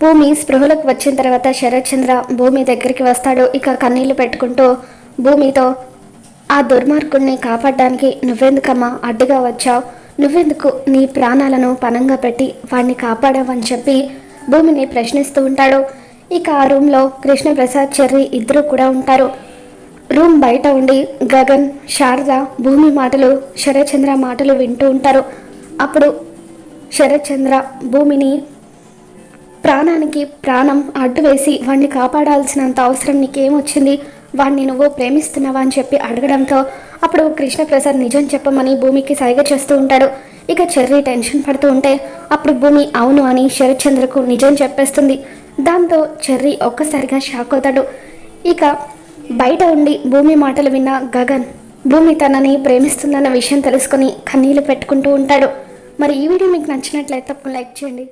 భూమి స్పృహలకు వచ్చిన తర్వాత శరత్ చంద్ర భూమి దగ్గరికి వస్తాడు. ఇక కన్నీళ్లు పెట్టుకుంటూ భూమితో, ఆ దుర్మార్గుడిని కాపాడడానికి నువ్వెందుకమ్మా అడ్డుగా వచ్చావు, నువ్వెందుకు నీ ప్రాణాలను పణంగా పెట్టి వాడిని కాపాడావని చెప్పి భూమిని ప్రశ్నిస్తూ ఉంటాడు. ఇక ఆ రూమ్లో కృష్ణప్రసాద్, చెర్రీ ఇద్దరు కూడా ఉంటారు. రూమ్ బయట ఉండి గగన్, శారద భూమి మాటలు, శరత్ చంద్ర మాటలు వింటూ ఉంటారు. అప్పుడు శరత్ చంద్ర భూమిని ప్రాణానికి ప్రాణం అడ్డు వేసి వాడిని కాపాడాల్సినంత అవసరం నీకేమొచ్చింది, వాడిని నువ్వు ప్రేమిస్తున్నావా అని చెప్పి అడగడంతో అప్పుడు కృష్ణప్రసాద్ నిజం చెప్పమని భూమికి సైగ చేస్తూ ఉంటాడు. ఇక చెర్రీ టెన్షన్ పడుతూ ఉంటే అప్పుడు భూమి అవును అని శరత్ చంద్రకు నిజం చెప్పేస్తుంది. దాంతో చెర్రీ ఒక్కసారిగా షాక్ అవుతాడు. ఇక బయట ఉండి భూమి మాటలు విన్న గగన్ భూమి తనని ప్రేమిస్తుందన్న విషయం తెలుసుకొని కన్నీళ్లు పెట్టుకుంటూ ఉంటాడు. మరి ఈ వీడియో మీకు నచ్చినట్లయితే తప్పకుండా లైక్ చేయండి.